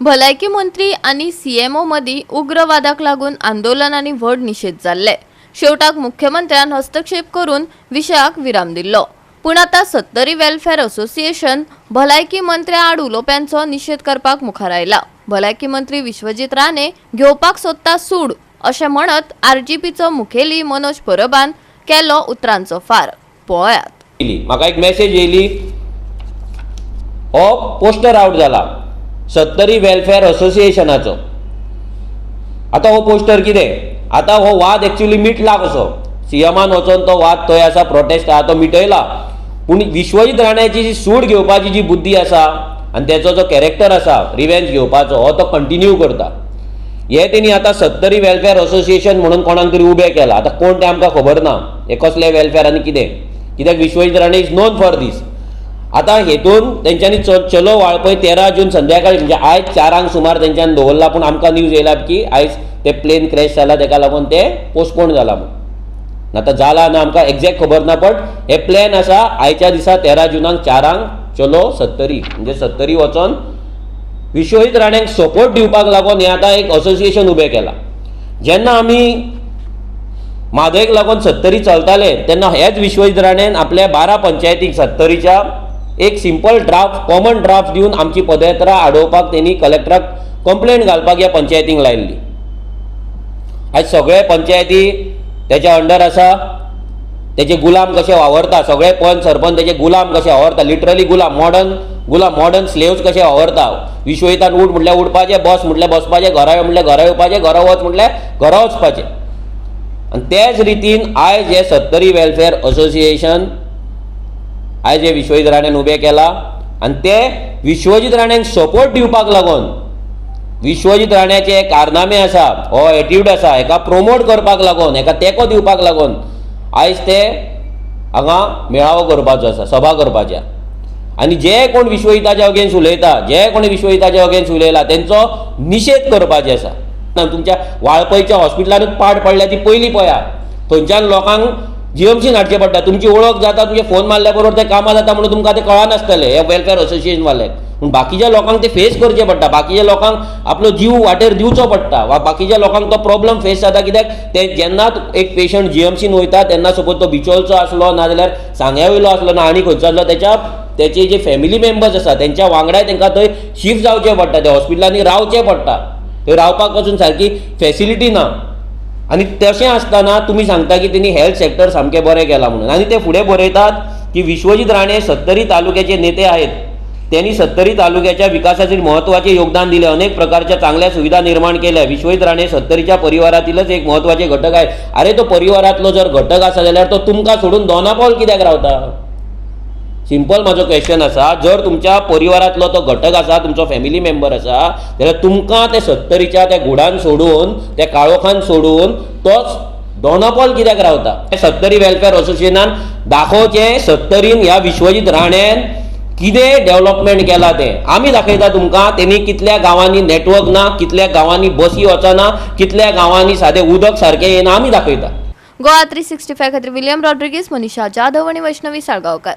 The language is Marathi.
भलायकी मंत्री आणि सीएमओ मदी उग्रवादाक लागून आंदोलन आणि व्हड निषेध जाल्ले। शेवटाक मुख्यमंत्र्यान हस्तक्षेप करून विषयाक विराम दिल्लो। पूण आता सत्तरी वेलफेअर असोसिएशन भलायकी मंत्र्या आड उलोवप्यांचो निषेध करपाक मुखार आयला। भलायकी मंत्री विश्वजीत राणे घेवपाक सोदता सूड अशें म्हणत आरजीपीचो मुखेली मनोज परबान केलो उतरांचो फार। पळयात। म्हाका एक मेसेज येयली, हो पोस्टर आउट जाला सत्तरी वेलफेअर असोसिएशनाचो। आता हो पोस्टर कितें? आता हो वाद एक्चुअली मिटला कसो? सीएमान वचोन तो वाद थंय आसा, प्रोटेस्ट आहा तो मिटयला। पूण विश्वजीत राण्याची जी सूड घेवपाची जी बुद्धी आसा आनी तेचो जो कॅरेक्टर आसा रिवेंज घेवपाचो हो तो कंटिन्यू करता। हे तेणी आता सत्तरी वेलफेअर असोसिएशन म्हणून कोणाक तरी उबें केला। आता कोण तें आमकां खबर ना, हे कसले वेलफेअर आनी कितें, कित्याक Vishwajit Rane is known for this. आता हेतून तेंच्यांनी चलो वाळपय 13 जून संध्याकाळी म्हणजे आयज 4 सुमार तेंच्यांनी दवरला। पूण आमकां न्यूज येयला की आयज ते प्लेन क्रॅश जाला तेका लागून ते पोस्टपोन जाला म्हणून। आता जाला ना आमकां एक्झॅक्ट खबर ना, बट हे प्लॅन आसा आयच्या दिसा 13 जुनाक 4 चलो सत्तरी म्हणजे सत्तरी वचोन विश्वजीत राण्याक सपोर्ट दिवपाक लागून हे आता एक असोसिएशन उबें केला। जेन्ना आमी म्हादयक लागून सत्तरी चलताले तेन्ना हेच विश्वजीत राणेन आपल्या 12 पंचायतीक सत्तरीच्या एक सिंपल ड्राफ्ट कॉमन ड्राफ्ट दिवन आमची पदयात्रा आडोवपाक तेणी कलेक्टराक कंप्लेंट घालपाक ह्या पंचायतींक लायिल्ली। आयज सगळे पंचायती तेच्या अंडर आसा, तेचे गुलाम कशे वावरता, सगळे पंच सरपंच तेचे गुलाम कशे वावरता, लिटरली गुलाम, मॉडर्न स्लेव्स कशे वावरता। विश्वजितान उठ म्हटल्यार उठपाचें, बस म्हटल्यार बसपाचें, घरा यो म्हटल्यार घरा येवपाचें, घरा वच म्हटल्यार घरा वचपाचें। आनी तेच रितीन आयज हे सत्तरी वेलफेअर असोसिएशन आयज हे विश्वजीत राण्यान उबें केला। आनी ते विश्वजीत राण्याक सपोर्ट दिवपाक लागून विश्वजीत राण्याचे कारनामे आसा, हो एटिट्यूड आसा, हेका प्रोमोट करपाक लागून, हेका तेंको दिवपाक लागून आयज ते हांगा मेळावो करपाचो आसा, सभा करपाची। आनी जे कोण विश्वजिताच्या अगेन्स्ट उलयता, जे कोणी विश्वजिताच्या अगेन्स्ट उलयला तेंचो निषेध करपाचें आसा। तुमच्या वाळपयच्या हॉस्पिटलानूच पाड पडल्या ती पयली पळया, थंयच्यान लोकांक जीएमसीन हाडचें पडटा। तुमची वळख जाता, तुमचे फोन मारल्या बरोबर ते कामां जाता म्हणून तुमकां ते कळनासतलें हे वेलफेअर असोसिएशन वाल्यांक। पूण बाकीच्या लोकांक ते फेस करचें पडटा, बाकीच्या लोकांक आपलो जीव वाटेर दिवचो पडटा, वा बाकीच्या लोकांक तो प्रॉब्लम फेस जाता। कित्याक ते जेन्ना एक पेशंट जीएमसीन वयता तेन्ना सपोज तो बिचोलचो आसलो नाजाल्यार सांग्या वयलो आसलो ना आनी खंयचो आसलो, तेचे जे फॅमिली मेंबर्स आसा तेंच्या वांगडाय तांकां थंय शिफ्ट जावचें पडटा, त्या हॉस्पिटलांनी रावचें पडटा। थंय रावपाक वचून सारकी फॅसिलिटी ना। आनी तशें आसतना तुमी सांगता की तेणी हेल्थ सॅक्टर सामकें बरें केलां म्हणून। आनी ते फुडें बरयतात की विश्वजीत राणे सत्तरी तालुक्याचे नेते आहेत, त्यांनी सत्तरी तालुक्याच्या विकासाचे महत्त्वाचे योगदान दिले, अनेक प्रकारच्या चांगल्या सुविधा निर्माण केल्या। विश्वजीत राणे सत्तरीच्या परिवारातीलच एक महत्त्वाचे घटक आहेत। अरे तो परिवारातलो जर घटक आसा जाल्यार तो तुमकां सोडून दोनापावल कित्याक रावता? सिंपल म्हजो क्वेश्चन आसा, जर तुमच्या परिवारातलो तो घटक आसा, तुमचो फॅमिली मेंबर आसा, जाल्यार तुमकां ते सत्तरीच्या त्या गुडान सोडून, त्या काळोखान सोडून तोच दोनापावल कित्याक रावता? सत्तरी वेलफेअर असोसिएशनान दाखोवचें सत्तरीन ह्या विश्वजीत राणेन कितें डेव्हलपमेंट केला तें आमी दाखयता तुमकां। तेणी कितल्या गांवांनी नेटवर्क ना, कितल्या गांवांनी बसी वचना, कितल्या गांवांनी सादें उदक सारकें येना, आमी दाखयता। गोवा 365 खातीर विलियम रॉड्रिगीस, मनीषा जाधव आनी वैष्णवी साळगांवकार।